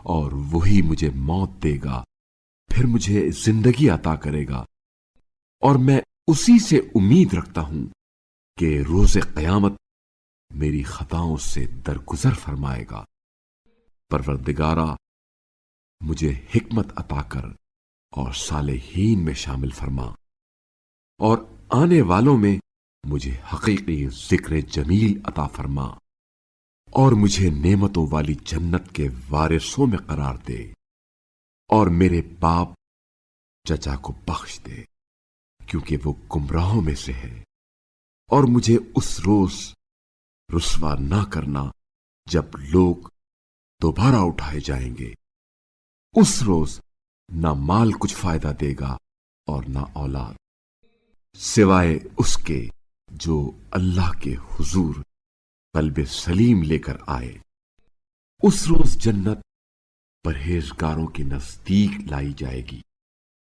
اور وہی مجھے موت دے گا، پھر مجھے زندگی عطا کرے گا، اور میں اسی سے امید رکھتا ہوں کہ روز قیامت میری خطاؤں سے درگزر فرمائے گا۔ پروردگارا، مجھے حکمت عطا کر اور صالحین میں شامل فرما، اور آنے والوں میں مجھے حقیقی ذکر جمیل عطا فرما، اور مجھے نعمتوں والی جنت کے وارثوں میں قرار دے، اور میرے باپ چچا کو بخش دے کیونکہ وہ گمراہوں میں سے ہے، اور مجھے اس روز رسوا نہ کرنا جب لوگ دوبارہ اٹھائے جائیں گے۔ اس روز نہ مال کچھ فائدہ دے گا اور نہ اولاد، سوائے اس کے جو اللہ کے حضور قلب سلیم لے کر آئے۔ اس روز جنت پرہیزگاروں کے نزدیک لائی جائے گی۔